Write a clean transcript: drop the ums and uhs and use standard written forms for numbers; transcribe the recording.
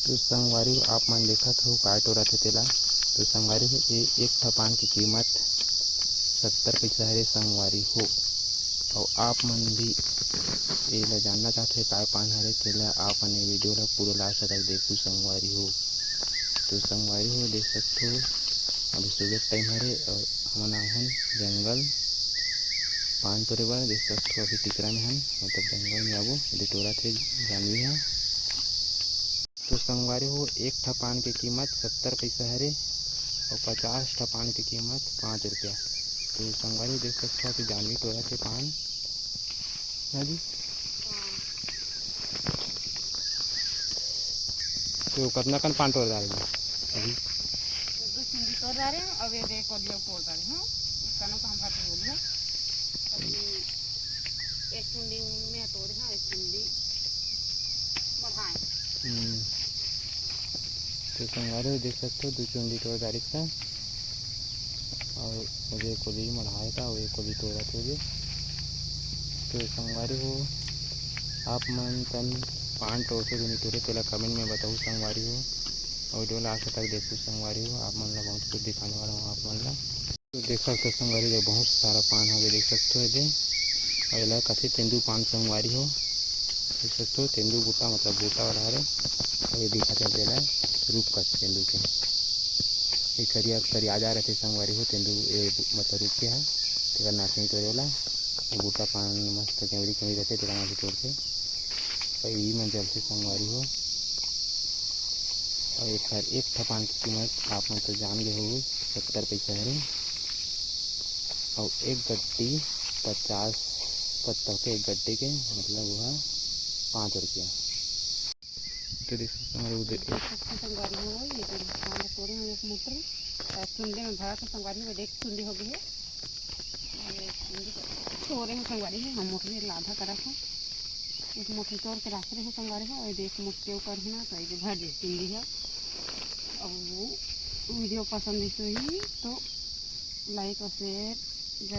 तो संगवारी आप मन देखत हो काय टोरत हे तेला। तो संगवारी हो ये एक ठा पान की कीमत 70 पैसा है संगवारी हो। और आप मन भी ये जानना चाहते हैं काय पान हरे तेला आप मन ये वीडियो ला पूरा लास्ट तक देखो संगवारी हो। तो संगवारी हो देख सकते हो अभी सुबह टाइम हरे और हमन आहन जंगल पान तोड़े बर। देख सकते हो अभी टिकरा में हन मतलब जंगल में आबो ये टोरा थे जानवी है। तो संगवारी हो एक ठा पान की कीमत 70 पैसा हरे और 50 ठा पान की कीमत 5 रुपया। तो संगवारी देख सकते हो अभी जानवी टोरा थे पान है जी। तो कितना कन पान तोड़ डालेंगे अभी? दो चिंदी तोड़ रहे हैं अब ये देख और लोग तोड़ रहे हैं कनो का हम भात बोल रहे अभी एक चुंडी में तोड़े हैं एक चुंडी बढ़ाए। तो संगवारी देख सकते हो 2 चुंडी तोड़ डाली था और मुझे कोली मढ़ाए था और एक कोली तोड़ा थे। तो संगवारी हो आप मन तन पान तोड़ते तो नहीं तोड़े तेला कमेंट में बताओ संगवारी हो। और वीडियो लास्ट तक देखो संगवारी हो आप मन ला बहुत कुछ दिखाने वाला हूँ आप मन ला। तो देख सकते हो संगवारी जब बहुत सारा पान है देख सकते हो ये और ये कथी तेंदू पान संगवारी हो देख सकते हो। तेंदू बूटा मतलब बूटा वाला हरे और ये दिखा थे तेला रूप का तेंदू के ये करिया करिया जा रहे थे संगवारी हो तेंदू ये मतलब रूप के है तेरा नाचनी तोड़े वाला बूटा पान मस्त केवड़ी केवड़ी रहते तेरा नाची तोड़ते और यही मन चलते संगवारी हो। और एक ठा पान की कीमत आप मन तो जान गए हो 70 पैसा है और एक गड्डी 50 पत्तों के एक गड्ढे के मतलब वह 5 रुपया। तो देख सकते हमारे उधर संगवारी हो ये जो पान तोड़े हैं एक मोटर चुंडी में भरा था संगवारी में एक चुंडी हो गई है तोड़े हैं संगवारी है हम मोटर लाधा करा था एक मोटर तोड़ के रख रहे हैं संगवारी है और एक मोट के ऊपर है ना तो ये भर दे चुंडी है। और वो वीडियो पसंद है तो लाइक और शेयर